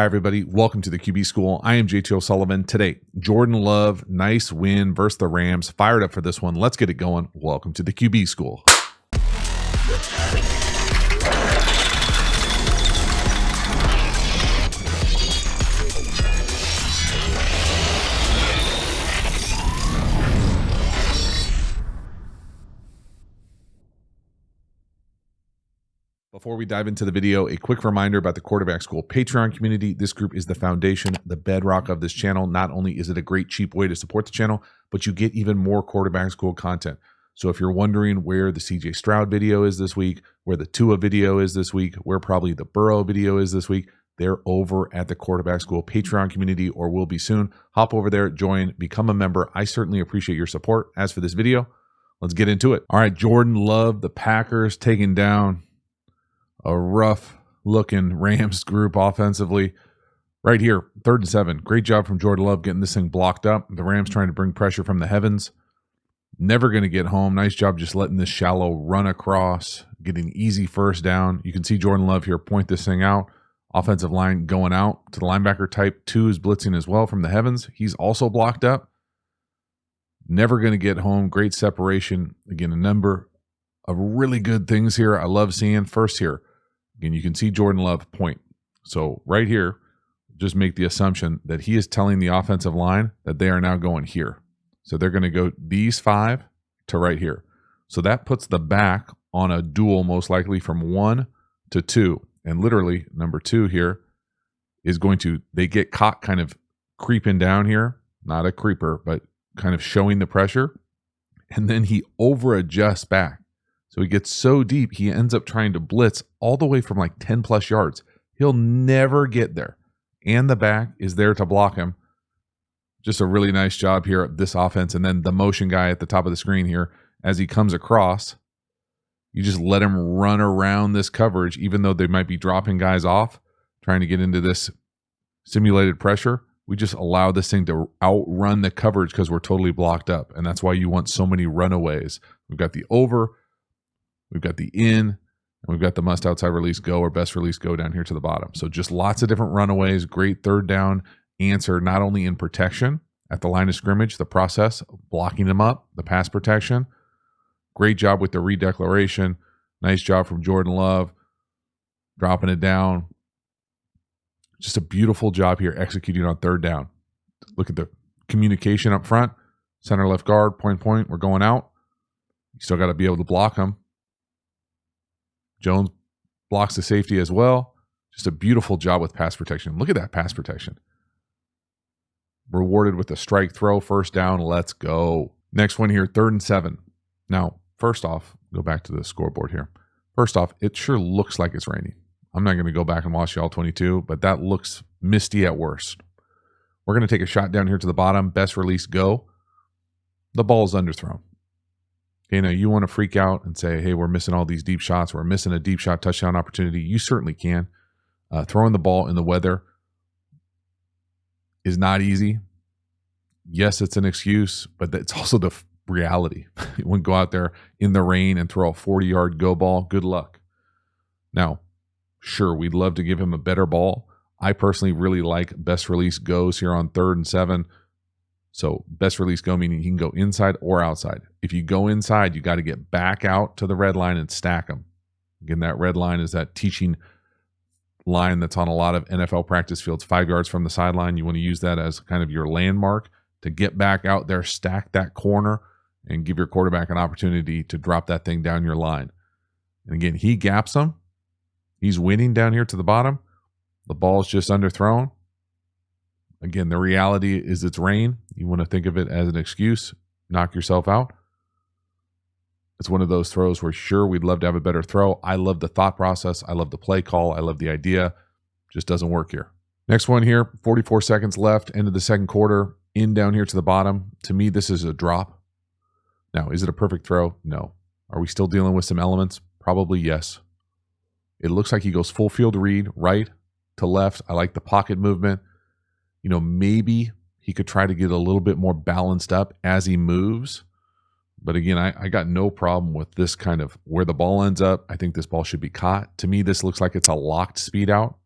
Hi, everybody. Welcome to the QB School. I am JT O'Sullivan. Today, Jordan Love, nice win versus the Rams. Fired up for this one. Let's get it going. Welcome to the QB School. Before we dive into the video, a quick reminder about the Quarterback School Patreon community. This group is the foundation, the bedrock of this channel. Not only is it a great, cheap way to support the channel, but you get even more Quarterback School content. So if you're wondering where the CJ Stroud video is this week, where the Tua video is this week, where probably the Burrow video is this week, they're over at the Quarterback School Patreon community, or will be soon. Hop over there, join, become a member. I certainly appreciate your support. As for this video, let's get into it. All right, Jordan Love, the Packers taking down a rough-looking Rams group offensively. Right here, 3rd and 7. Great job from Jordan Love getting this thing blocked up. The Rams trying to bring pressure from the heavens. Never going to get home. Nice job just letting this shallow run across, getting easy first down. You can see Jordan Love here point this thing out. Offensive line going out to the linebacker. Type 2 is blitzing as well from the heavens. He's also blocked up. Never going to get home. Great separation. Again, a number of really good things here I love seeing. First here, again, you can see Jordan Love point. So right here, just make the assumption that he is telling the offensive line that they are now going here. So they're going to go these 5 to right here. So that puts the back on a dual, most likely from 1 to 2. And literally, number 2 here is going to, they get caught kind of creeping down here. Not a creeper, but kind of showing the pressure. And then he over adjusts back. So he gets so deep, he ends up trying to blitz all the way from like 10 plus yards. He'll never get there. And the back is there to block him. Just a really nice job here at this offense. And then the motion guy at the top of the screen here, as he comes across, you just let him run around this coverage, even though they might be dropping guys off, trying to get into this simulated pressure. We just allow this thing to outrun the coverage because we're totally blocked up. And that's why you want so many runaways. We've got the over, we've got the in, and we've got the must outside release go or best release go down here to the bottom. So just lots of different runaways. Great third down answer, not only in protection at the line of scrimmage, the process of blocking them up, the pass protection. Great job with the redeclaration. Nice job from Jordan Love, dropping it down. Just a beautiful job here executing on third down. Look at the communication up front. Center left guard, point. We're going out. You still got to be able to block them. Jones blocks the safety as well. Just a beautiful job with pass protection. Look at that pass protection. Rewarded with a strike throw, first down. Let's go. Next one here, 3rd and 7. Now, first off, go back to the scoreboard here. First off, it sure looks like it's raining. I'm not going to go back and watch the all 22, but that looks misty at worst. We're going to take a shot down here to the bottom. Best release go. The ball is underthrown. Okay, now you want to freak out and say, hey, we're missing all these deep shots. We're missing a deep shot touchdown opportunity. You certainly can. Throwing the ball in the weather is not easy. Yes, it's an excuse, but it's also the reality. You wouldn't go out there in the rain and throw a 40-yard go ball. Good luck. Now, sure, we'd love to give him a better ball. I personally really like best release goes here on 3rd and 7. So best release go, meaning you can go inside or outside. If you go inside, you got to get back out to the red line and stack them. Again, that red line is that teaching line that's on a lot of NFL practice fields, 5 yards from the sideline. You want to use that as kind of your landmark to get back out there, stack that corner, and give your quarterback an opportunity to drop that thing down your line. And again, he gaps them. He's winning down here to the bottom. The ball's just underthrown. Again, the reality is it's rain. You want to think of it as an excuse. Knock yourself out. It's one of those throws where, sure, we'd love to have a better throw. I love the thought process. I love the play call. I love the idea. Just doesn't work here. Next one here, 44 seconds left, end of the second quarter. In down here to the bottom. To me, this is a drop. Now, is it a perfect throw? No. Are we still dealing with some elements? Probably yes. It looks like he goes full field read, right to left. I like the pocket movement. You know, maybe he could try to get a little bit more balanced up as he moves. But again, I got no problem with this kind of where the ball ends up. I think this ball should be caught. To me, this looks like it's a locked speed out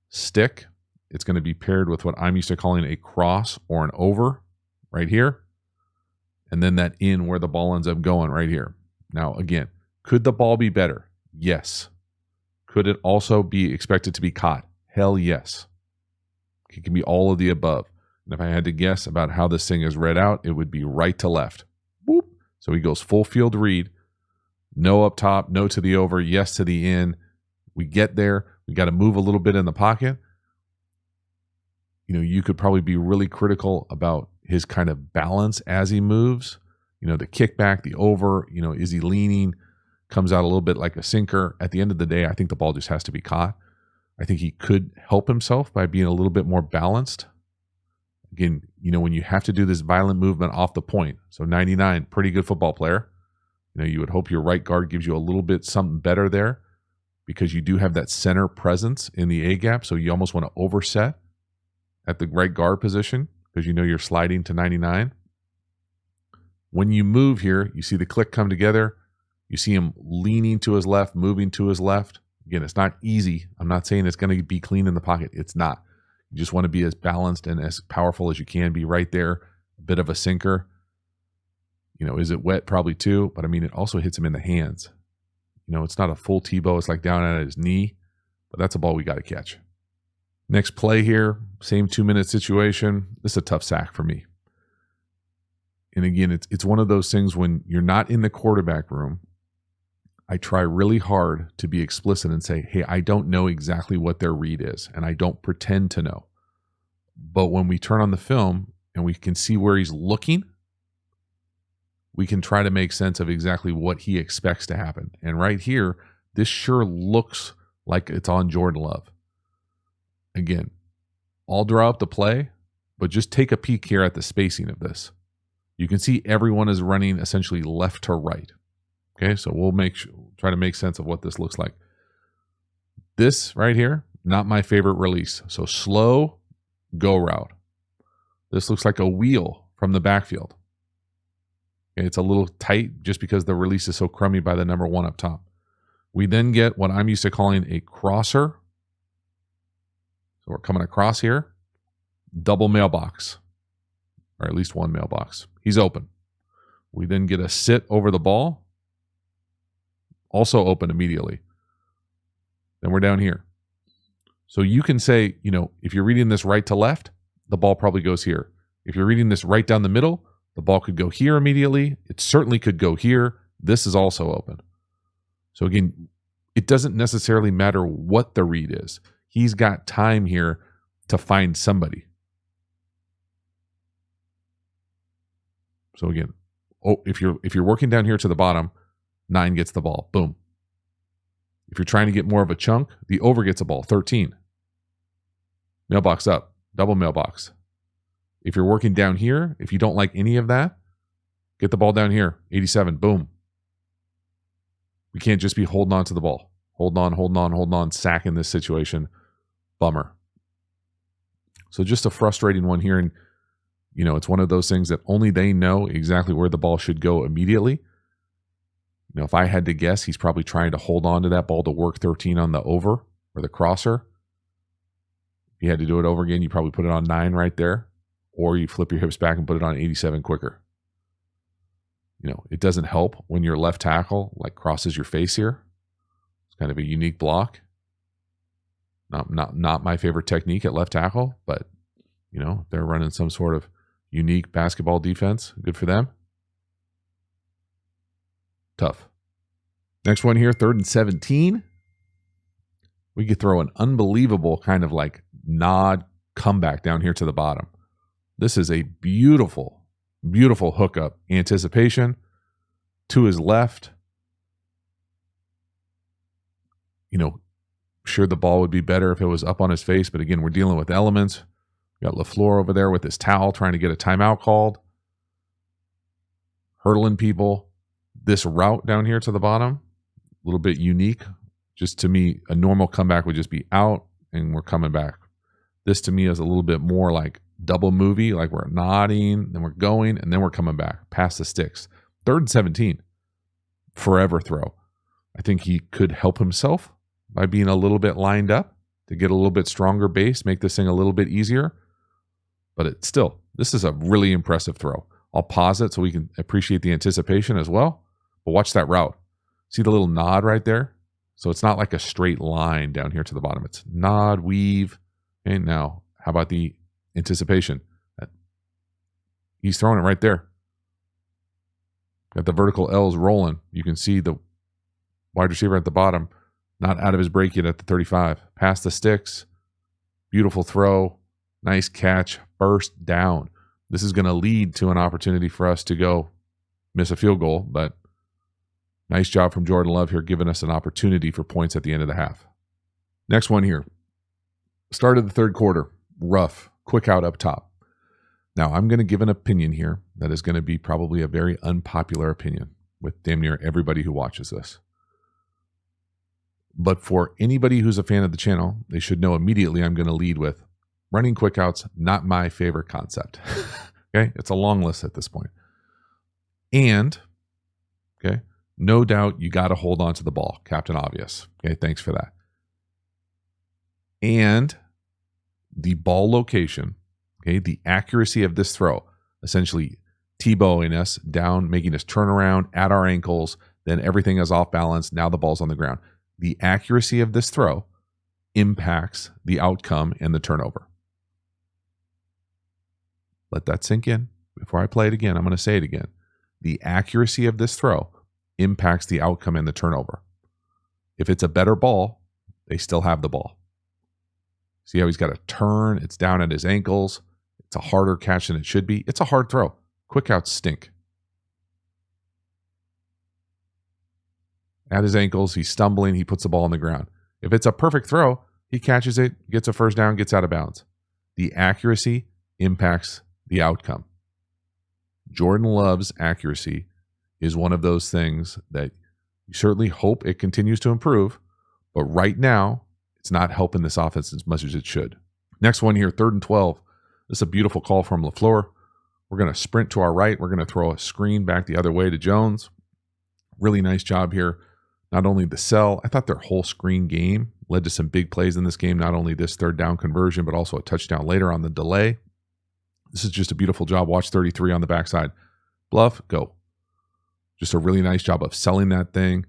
stick. it's going to be paired with what I'm used to calling a cross or an over right here. And then that in where the ball ends up going right here. Now, again, could the ball be better? Yes. Could it also be expected to be caught? Hell yes. It can be all of the above. And if I had to guess about how this thing is read out, it would be right to left. Boop. So he goes full field read. No up top, no to the over, yes to the in. We get there. We got to move a little bit in the pocket. You know, you could probably be really critical about his kind of balance as he moves. You know, the kickback, the over, you know, is he leaning? Comes out a little bit like a sinker. At the end of the day, I think the ball just has to be caught. I think he could help himself by being a little bit more balanced. Again, you know, when you have to do this violent movement off the point. So 99, pretty good football player. You know, you would hope your right guard gives you a little bit something better there because you do have that center presence in the A gap. So you almost want to overset at the right guard position because you know you're sliding to 99. When you move here, you see the click come together. You see him leaning to his left, moving to his left. Again, it's not easy. I'm not saying it's going to be clean in the pocket. It's not. You just want to be as balanced and as powerful as you can be right there. A bit of a sinker. You know, is it wet? Probably too. But I mean, it also hits him in the hands. You know, it's not a full Tebow. It's like down at his knee. But that's a ball we got to catch. Next play here, same 2-minute situation. This is a tough sack for me. And again, it's one of those things when you're not in the quarterback room, I try really hard to be explicit and say, hey, I don't know exactly what their read is, and I don't pretend to know. But when we turn on the film and we can see where he's looking, we can try to make sense of exactly what he expects to happen. And right here, this sure looks like it's on Jordan Love. Again, I'll draw up the play, but just take a peek here at the spacing of this. You can see everyone is running essentially left to right. Okay, so we'll try to make sense of what this looks like. This right here, not my favorite release. So slow, go route. This looks like a wheel from the backfield. Okay, it's a little tight just because the release is so crummy by the number 1 up top. We then get what I'm used to calling a crosser. So we're coming across here. Double mailbox, or at least one mailbox. He's open. We then get a sit over the ball. Also open immediately. Then we're down here. So you can say, you know, if you're reading this right to left, the ball probably goes here. If you're reading this right down the middle, the ball could go here immediately. It certainly could go here. This is also open. So again, it doesn't necessarily matter what the read is. He's got time here to find somebody. So again, if you're working down here to the bottom, 9 gets the ball. Boom. If you're trying to get more of a chunk, the over gets a ball. 13. Mailbox up. Double mailbox. If you're working down here, if you don't like any of that, get the ball down here. 87. Boom. We can't just be holding on to the ball. Hold on, sack in this situation. Bummer. So just a frustrating one here. And, you know, it's one of those things that only they know exactly where the ball should go immediately. You know, if I had to guess, he's probably trying to hold on to that ball to work 13 on the over or the crosser. If you had to do it over again, you probably put it on 9 right there. Or you flip your hips back and put it on 87 quicker. You know, it doesn't help when your left tackle like crosses your face here. It's kind of a unique block. Not my favorite technique at left tackle, but you know, if they're running some sort of unique basketball defense, good for them. Tough. Next one here, 3rd and 17. We could throw an unbelievable kind of like nod comeback down here to the bottom. This is a beautiful, beautiful hookup. Anticipation to his left. You know, sure the ball would be better if it was up on his face, but again, we're dealing with elements. We got LaFleur over there with his towel trying to get a timeout called. Hurdling people. This route down here to the bottom, a little bit unique. Just to me, a normal comeback would just be out and we're coming back. This to me is a little bit more like double movie, like we're nodding, then we're going, and then we're coming back past the sticks. 3rd and 17, forever throw. I think he could help himself by being a little bit lined up. to get a little bit stronger base, make this thing a little bit easier. But this is a really impressive throw. I'll pause it so we can appreciate the anticipation as well. But watch that route. See the little nod right there? So it's not like a straight line down here to the bottom. It's nod, weave. And now, how about the anticipation? He's throwing it right there. Got the vertical L's rolling. You can see the wide receiver at the bottom, not out of his break yet at the 35. Past the sticks. Beautiful throw. Nice catch. First down. This is going to lead to an opportunity for us to go miss a field goal, but nice job from Jordan Love here, giving us an opportunity for points at the end of the half. Next one here. Start of the third quarter. Rough. Quick out up top. Now, I'm going to give an opinion here that is going to be probably a very unpopular opinion with damn near everybody who watches this. But for anybody who's a fan of the channel, they should know immediately I'm going to lead with running quick outs, not my favorite concept. Okay? It's a long list at this point. And, okay, no doubt you got to hold on to the ball. Captain Obvious. Okay, thanks for that. And the ball location, okay, the accuracy of this throw, essentially T-bowing us down, making us turn around at our ankles, then everything is off balance. Now the ball's on the ground. The accuracy of this throw impacts the outcome and the turnover. Let that sink in. Before I play it again, I'm going to say it again. The accuracy of this throw impacts the outcome and the turnover. If it's a better ball, they still have the ball. See how he's got to turn? It's down at his ankles. It's a harder catch than it should be. It's a hard throw. Quick outs stink. At his ankles, he's stumbling. He puts the ball on the ground. If it's a perfect throw, he catches it, gets a first down, gets out of bounds. The accuracy impacts the outcome. Jordan Love's accuracy is one of those things that you certainly hope it continues to improve, but right now, it's not helping this offense as much as it should. Next one here, 3rd and 12. This is a beautiful call from LaFleur. We're going to sprint to our right. We're going to throw a screen back the other way to Jones. Really nice job here. Not only the sell, I thought their whole screen game led to some big plays in this game. Not only this 3rd down conversion, but also a touchdown later on the delay. This is just a beautiful job. Watch 33 on the backside. Bluff, go. Just a really nice job of selling that thing.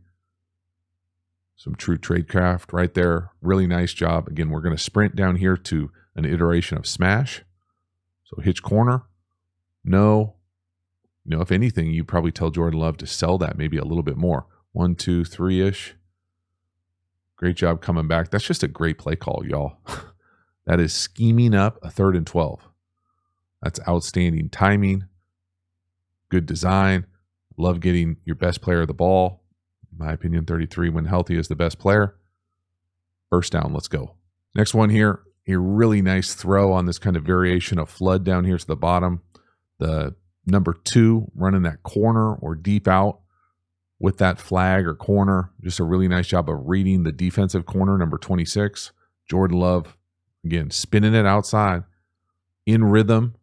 Some true tradecraft right there. Really nice job. Again, we're going to sprint down here to an iteration of smash. So hitch corner. No. You know, if anything, you probably tell Jordan Love to sell that maybe a little bit more. 1, 2, 3-ish. Great job coming back. That's just a great play call, y'all. That is scheming up a 3rd and 12. That's outstanding timing. Good design. Love getting your best player the ball. In my opinion, 33 when healthy is the best player. First down, let's go. Next one here, a really nice throw on this kind of variation of flood down here to the bottom. The number 2 running that corner or deep out with that flag or corner. Just a really nice job of reading the defensive corner, number 26. Jordan Love, again, spinning it outside in rhythm.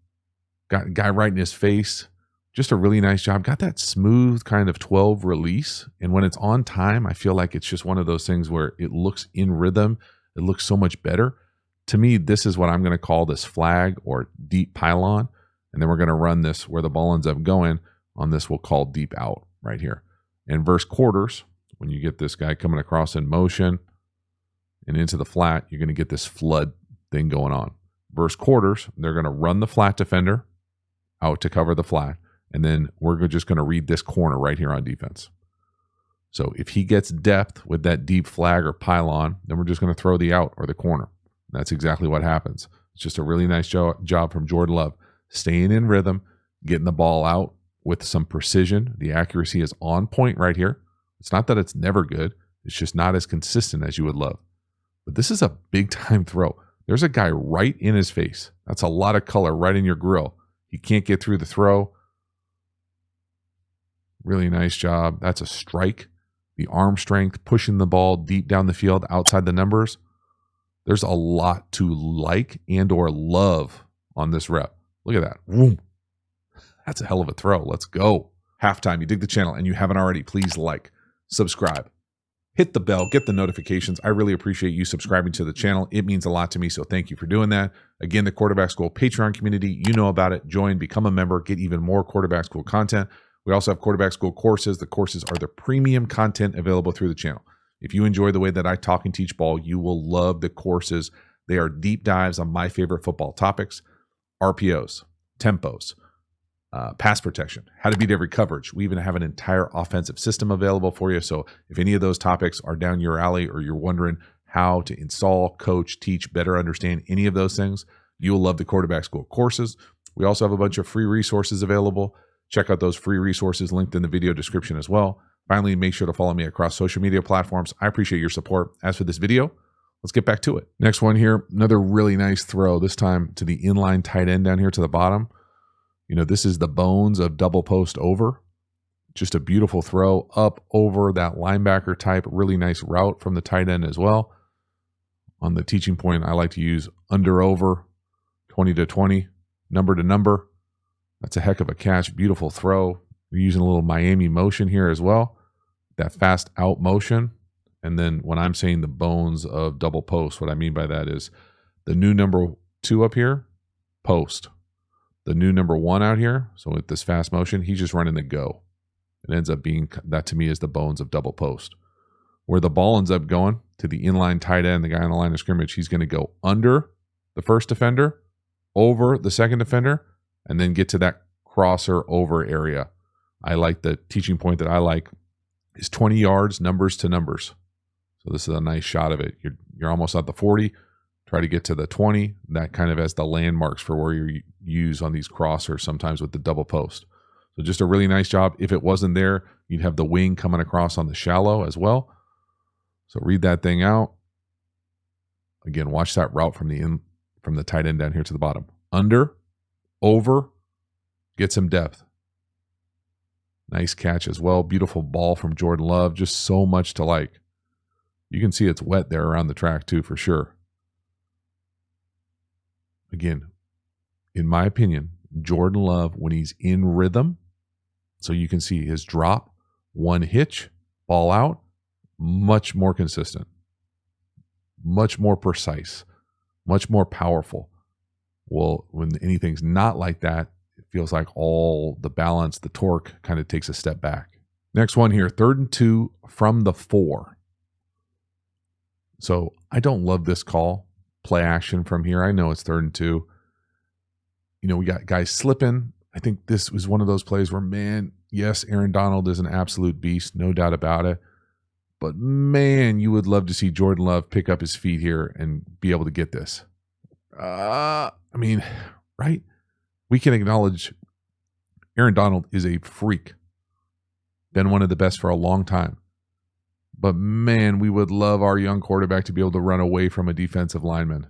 Got a guy right in his face. Just a really nice job. Got that smooth kind of 12 release. And when it's on time, I feel like it's just one of those things where it looks in rhythm. It looks so much better. To me, this is what I'm going to call this flag or deep pylon. And then we're going to run this where the ball ends up going on this we'll call deep out right here. And verse quarters, when you get this guy coming across in motion and into the flat, you're going to get this flood thing going on. Verse quarters, they're going to run the flat defender out to cover the flat. And then we're just going to read this corner right here on defense. So if he gets depth with that deep flag or pylon, then we're just going to throw the out or the corner. That's exactly what happens. It's just a really nice job from Jordan Love. Staying in rhythm, getting the ball out with some precision. The accuracy is on point right here. It's not that it's never good. It's just not as consistent as you would love. But this is a big-time throw. There's a guy right in his face. That's a lot of color right in your grill. He can't get through the throw. Really nice job. That's a strike. The arm strength, pushing the ball deep down the field outside the numbers. There's a lot to like and or love on this rep. Look at that. Vroom. That's a hell of a throw. Let's go. Halftime. You dig the channel and you haven't already, please like, subscribe, hit the bell, get the notifications. I really appreciate you subscribing to the channel. It means a lot to me, so thank you for doing that. Again, the Quarterback School Patreon community, you know about it. Join, become a member, get even more Quarterback School content. We also have Quarterback School courses. The courses are the premium content available through the channel. If you enjoy the way that I talk and teach ball, you will love the courses. They are deep dives on my favorite football topics: RPOs, tempos, pass protection, how to beat every coverage. We even have an entire offensive system available for you. So if any of those topics are down your alley, or you're wondering how to install, coach, teach, better understand any of those things, you'll love the Quarterback School courses. We also have a bunch of free resources available. Check out those free resources linked in the video description as well. Finally, make sure to follow me across social media platforms. I appreciate your support. As for this video, let's get back to it. Next one here, another really nice throw, this time to the inline tight end down here to the bottom. You know, this is the bones of double post over. Just a beautiful throw up over that linebacker type. Really nice route from the tight end as well. On the teaching point, I like to use under over, 20 to 20, number to number. That's a heck of a catch. Beautiful throw. We're using a little Miami motion here as well. That fast out motion. And then when I'm saying the bones of double post, what I mean by that is the new number 2 up here, post. The new number 1 out here, so with this fast motion, he's just running the go. It ends up being, that to me is the bones of double post. Where the ball ends up going to the inline tight end, the guy on the line of scrimmage, he's going to go under the first defender, over the second defender, and then get to that crosser over area. I like the teaching point that I like is 20 yards, numbers to numbers. So this is a nice shot of it. You're almost at the 40. Try to get to the 20, that kind of as the landmarks for where you use on these crossers sometimes with the double post. So just a really nice job. If it wasn't there, you'd have the wing coming across on the shallow as well. So read that thing out. Again, watch that route from the tight end down here to the bottom. Under, over, get some depth. Nice catch as well. Beautiful ball from Jordan Love. Just so much to like. You can see it's wet there around the track too, for sure. Again, in my opinion, Jordan Love, when he's in rhythm, so you can see his drop, one hitch, ball out, much more consistent, much more precise, much more powerful. Well, when anything's not like that, it feels like all the balance, the torque kind of takes a step back. Next one here, 3rd and 2 from the 4. So I don't love this call. Play action from here. I know it's 3rd and 2. You know, we got guys slipping. I think this was one of those plays where, man, yes, Aaron Donald is an absolute beast, no doubt about it. But man, you would love to see Jordan Love pick up his feet here and be able to get this. I mean, right? We can acknowledge Aaron Donald is a freak. Been one of the best for a long time. But man, we would love our young quarterback to be able to run away from a defensive lineman.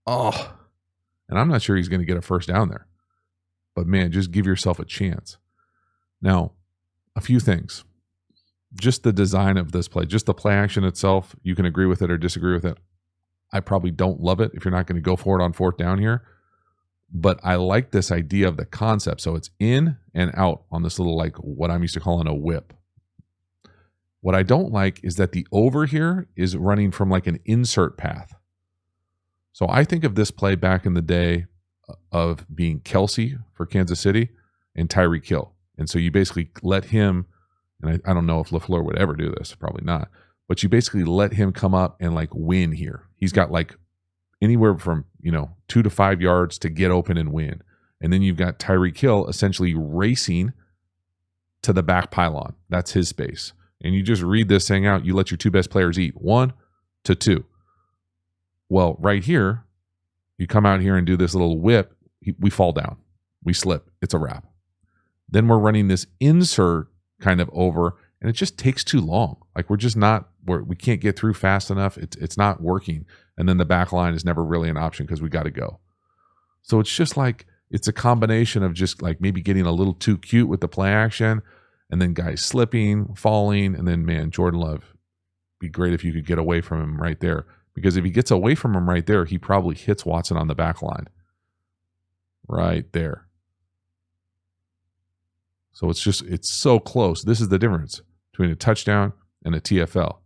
Oh, and I'm not sure he's going to get a first down there. But man, just give yourself a chance. Now, a few things. Just the design of this play, just the play action itself, you can agree with it or disagree with it. I probably don't love it if you're not going to go for it on 4th down here. But I like this idea of the concept. So it's in and out on this little, like what I'm used to calling a whip. What I don't like is that the over here is running from like an insert path. So I think of this play back in the day of being Kelsey for Kansas City and Tyreek Hill. And so you basically let him, and I don't know if LaFleur would ever do this, probably not, but you basically let him come up and like win here. He's got like anywhere from, 2 to 5 yards to get open and win. And then you've got Tyreek Hill essentially racing to the back pylon. That's his space. And you just read this thing out. You let your 2 best players eat 1 to 2. Well, right here, you come out here and do this little whip. We fall down. We slip. It's a wrap. Then we're running this insert kind of over, and it just takes too long. Like we can't get through fast enough. It's not working. And then the back line is never really an option because we got to go. So it's just like, it's a combination of just like maybe getting a little too cute with the play action, and then guys slipping, falling, and then, man, Jordan Love, be great if you could get away from him right there. Because if he gets away from him right there, he probably hits Watson on the back line. Right there. So it's so close. This is the difference between a touchdown and a TFL.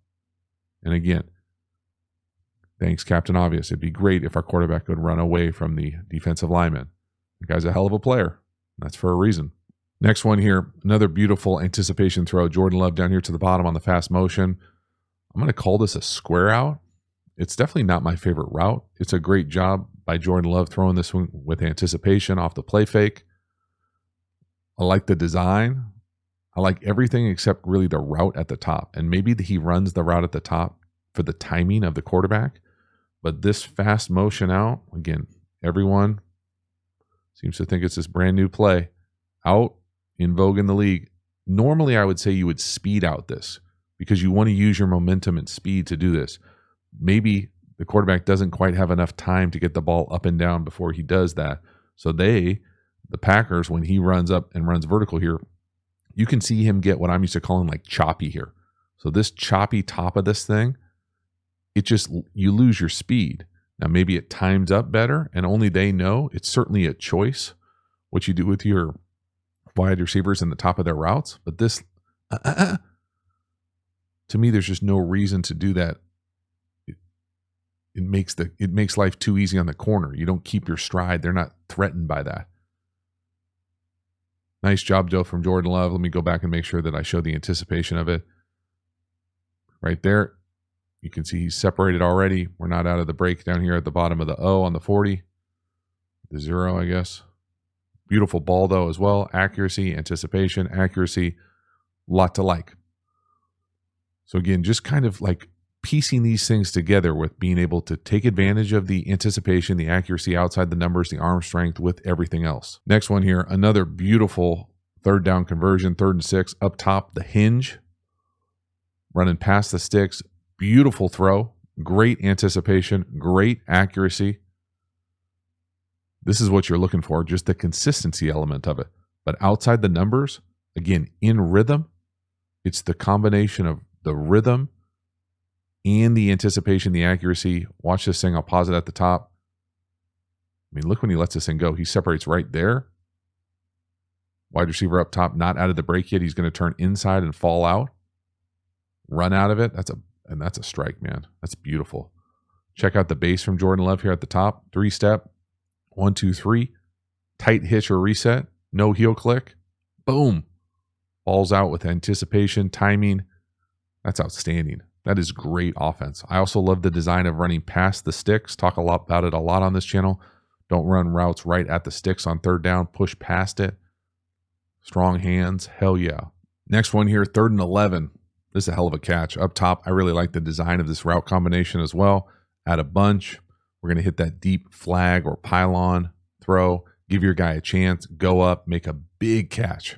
And again, thanks, Captain Obvious. It'd be great if our quarterback could run away from the defensive lineman. The guy's a hell of a player. That's for a reason. Next one here, another beautiful anticipation throw. Jordan Love down here to the bottom on the fast motion. I'm going to call this a square out. It's definitely not my favorite route. It's a great job by Jordan Love throwing this one with anticipation off the play fake. I like the design. I like everything except really the route at the top. And maybe he runs the route at the top for the timing of the quarterback. But this fast motion out, again, everyone seems to think it's this brand new play. Out, in vogue in the league. Normally, I would say you would speed out this because you want to use your momentum and speed to do this. Maybe the quarterback doesn't quite have enough time to get the ball up and down before he does that. So the Packers, when he runs up and runs vertical here, you can see him get what I'm used to calling like choppy here. So this choppy top of this thing, you lose your speed. Now, maybe it times up better and only they know. It's certainly a choice what you do with your wide receivers in the top of their routes. But this, to me, there's just no reason to do that. It makes life too easy on the corner. You don't keep your stride. They're not threatened by that. Nice job, Joe, from Jordan Love. Let me go back and make sure that I show the anticipation of it. Right there, you can see he's separated already. We're not out of the break down here at the bottom of the O on the 40. The 0, I guess. Beautiful ball, though, as well. Accuracy, anticipation, accuracy. Lot to like. So, again, just kind of like piecing these things together with being able to take advantage of the anticipation, the accuracy outside the numbers, the arm strength with everything else. Next one here, another beautiful third down conversion, 3rd and 6, up top, the hinge, running past the sticks. Beautiful throw, great anticipation, great accuracy. This is what you're looking for, just the consistency element of it. But outside the numbers, again, in rhythm, it's the combination of the rhythm and the anticipation, the accuracy. Watch this thing. I'll pause it at the top. I mean, look when he lets this thing go. He separates right there. Wide receiver up top, not out of the break yet. He's going to turn inside and fall out. Run out of it. That's a strike, man. That's beautiful. Check out the base from Jordan Love here at the top. 3-step. 1, 2, 3. Tight hitch or reset. No heel click. Boom. Balls out with anticipation, timing. That's outstanding. That is great offense. I also love the design of running past the sticks. Talk about it a lot on this channel. Don't run routes right at the sticks on 3rd down. Push past it. Strong hands. Hell yeah. Next one here, 3rd and 11. This is a hell of a catch. Up top, I really like the design of this route combination as well. Add a bunch. We're going to hit that deep flag or pylon throw. Give your guy a chance. Go up. Make a big catch.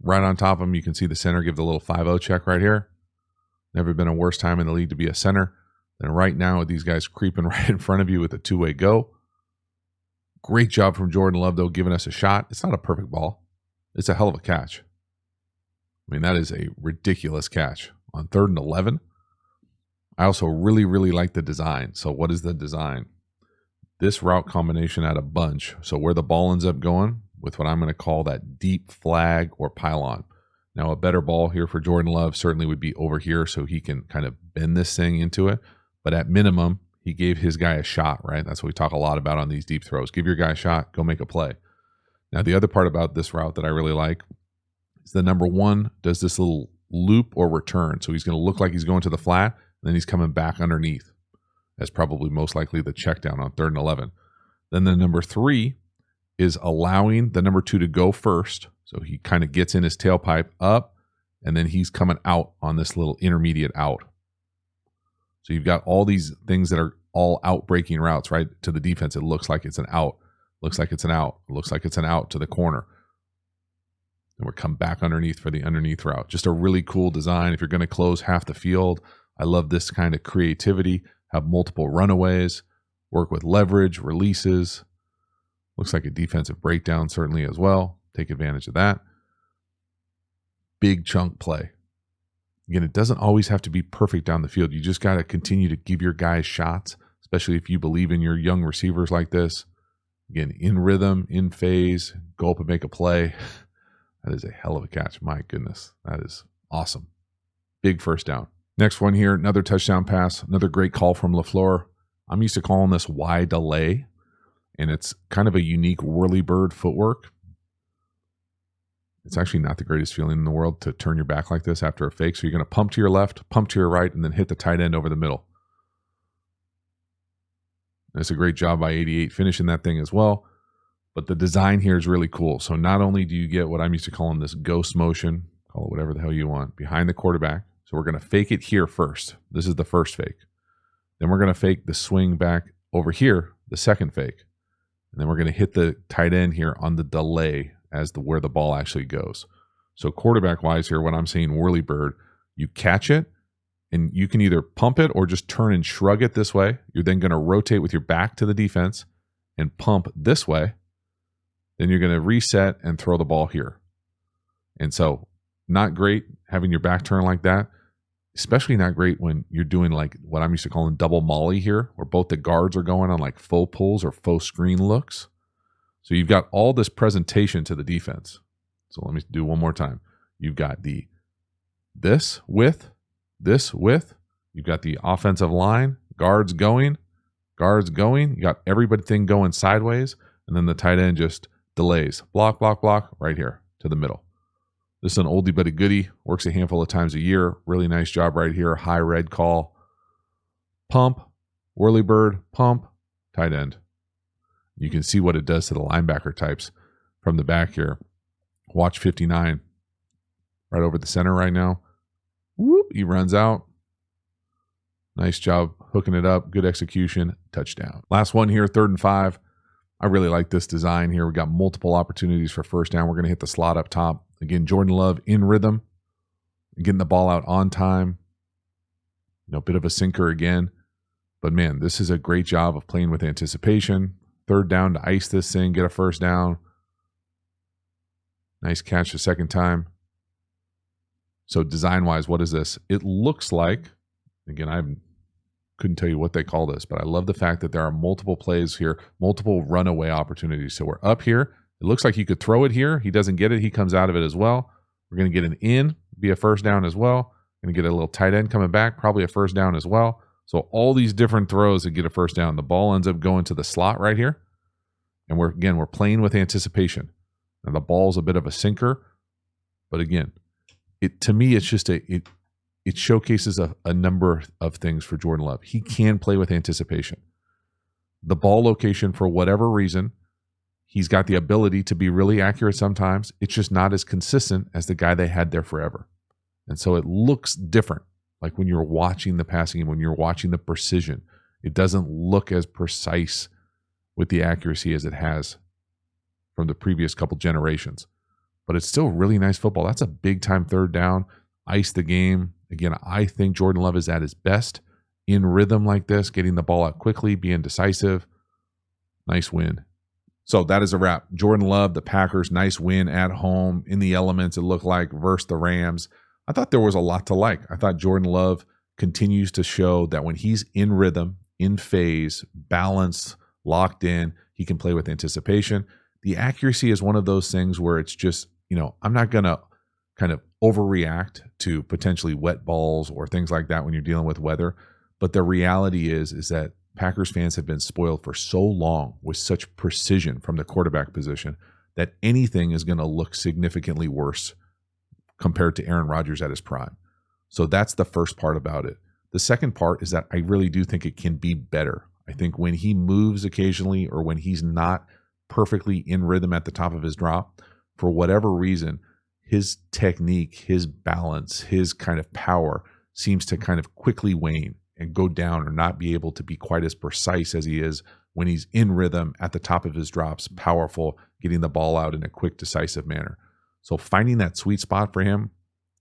Right on top of him, you can see the center give the little 5-0 check right here. Never been a worse time in the league to be a center than right now with these guys creeping right in front of you with a 2-way go. Great job from Jordan Love, though, giving us a shot. It's not a perfect ball. It's a hell of a catch. I mean, that is a ridiculous catch on 3rd and 11. I also really, really like the design. So what is the design? This route combination at a bunch. So where the ball ends up going with what I'm going to call that deep flag or pylon. Now, a better ball here for Jordan Love certainly would be over here so he can kind of bend this thing into it. But at minimum, he gave his guy a shot, right? That's what we talk a lot about on these deep throws. Give your guy a shot, go make a play. Now, the other part about this route that I really like is the number 1 does this little loop or return. So he's going to look like he's going to the flat, and then he's coming back underneath. That's probably most likely the check down on 3rd and 11. Then the number 3 is allowing the number 2 to go first. So he kind of gets in his tailpipe up, and then he's coming out on this little intermediate out. So you've got all these things that are all out breaking routes, right? To the defense, it looks like it's an out. Looks like it's an out. Looks like it's an out to the corner. And we're come back underneath for the underneath route. Just a really cool design. If you're going to close half the field, I love this kind of creativity. Have multiple runaways. Work with leverage, releases. Looks like a defensive breakdown certainly as well. Take advantage of that. Big chunk play. Again, it doesn't always have to be perfect down the field. You just got to continue to give your guys shots, especially if you believe in your young receivers like this. Again, in rhythm, in phase, go up and make a play. That is a hell of a catch. My goodness, that is awesome. Big first down. Next one here, another touchdown pass, another great call from LaFleur. I'm used to calling this Y delay, and it's kind of a unique whirly bird footwork. It's actually not the greatest feeling in the world to turn your back like this after a fake. So you're going to pump to your left, pump to your right, and then hit the tight end over the middle. That's a great job by 88 finishing that thing as well. But the design here is really cool. So not only do you get what I'm used to calling this ghost motion, call it whatever the hell you want, behind the quarterback. So we're going to fake it here first. This is the first fake. Then we're going to fake the swing back over here, the second fake. And then we're going to hit the tight end here on the delay as where the ball actually goes. So quarterback-wise here, when I'm saying whirly bird, you catch it, and you can either pump it or just turn and shrug it this way. You're then going to rotate with your back to the defense and pump this way. Then you're going to reset and throw the ball here. And so not great having your back turn like that, especially not great when you're doing like what I'm used to calling double molly here, where both the guards are going on like faux pulls or faux screen looks. So you've got all this presentation to the defense. So let me do one more time. You've got this width. You've got the offensive line, guards going. You got everything going sideways, and then the tight end just delays. Block, right here to the middle. This is an oldie but a goodie. Works a handful of times a year. Really nice job right here. High red call. Pump, whirly bird, pump, tight end. You can see what it does to the linebacker types from the back here. Watch 59 right over the center right now. Whoop, he runs out. Nice job hooking it up. Good execution. Touchdown. Last one here, 3rd and 5. I really like this design here. We got multiple opportunities for first down. We're going to hit the slot up top. Again, Jordan Love in rhythm, getting the ball out on time. Bit of a sinker again. But man, this is a great job of playing with anticipation. 3rd down to ice this thing, get a first down. Nice catch the second time. So design-wise, what is this? It looks like, again, I couldn't tell you what they call this, but I love the fact that there are multiple plays here, multiple runaway opportunities. So we're up here. It looks like you could throw it here. He doesn't get it. He comes out of it as well. We're going to get an in, be a first down as well. Going to get a little tight end coming back, probably a first down as well. So all these different throws that get a first down. The ball ends up going to the slot right here. And we're playing with anticipation. Now the ball's a bit of a sinker, but again, to me, it's just it showcases a number of things for Jordan Love. He can play with anticipation. The ball location, for whatever reason, he's got the ability to be really accurate sometimes. It's just not as consistent as the guy they had there forever. And so it looks different. Like when you're watching the passing game, when you're watching the precision, it doesn't look as precise with the accuracy as it has from the previous couple generations. But it's still really nice football. That's a big-time 3rd down. Ice the game. Again, I think Jordan Love is at his best in rhythm like this, getting the ball out quickly, being decisive. Nice win. So that is a wrap. Jordan Love, the Packers, nice win at home in the elements, it looked like, versus the Rams. I thought there was a lot to like. I thought Jordan Love continues to show that when he's in rhythm, in phase, balanced, locked in, he can play with anticipation. The accuracy is one of those things where it's just, I'm not going to kind of overreact to potentially wet balls or things like that when you're dealing with weather. But the reality is that Packers fans have been spoiled for so long with such precision from the quarterback position that anything is going to look significantly worse compared to Aaron Rodgers at his prime. So that's the first part about it. The second part is that I really do think it can be better. I think when he moves occasionally or when he's not perfectly in rhythm at the top of his drop, for whatever reason, his technique, his balance, his kind of power seems to kind of quickly wane and go down or not be able to be quite as precise as he is when he's in rhythm at the top of his drops, powerful, getting the ball out in a quick, decisive manner. So finding that sweet spot for him,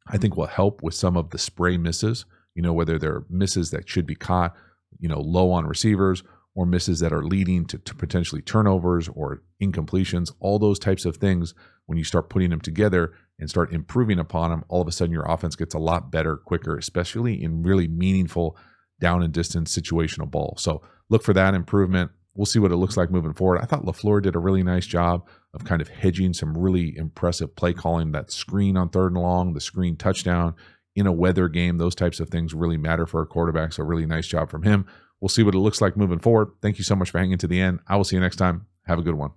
I think will help with some of the spray misses, whether they're misses that should be caught, low on receivers, or misses that are leading to potentially turnovers or incompletions, all those types of things. When you start putting them together and start improving upon them, all of a sudden your offense gets a lot better, quicker, especially in really meaningful down and distance situational ball. So look for that improvement. We'll see what it looks like moving forward. I thought LaFleur did a really nice job of kind of hedging some really impressive play calling, that screen on 3rd and long, the screen touchdown, in a weather game. Those types of things really matter for a quarterback. So really nice job from him. We'll see what it looks like moving forward. Thank you so much for hanging to the end. I will see you next time. Have a good one.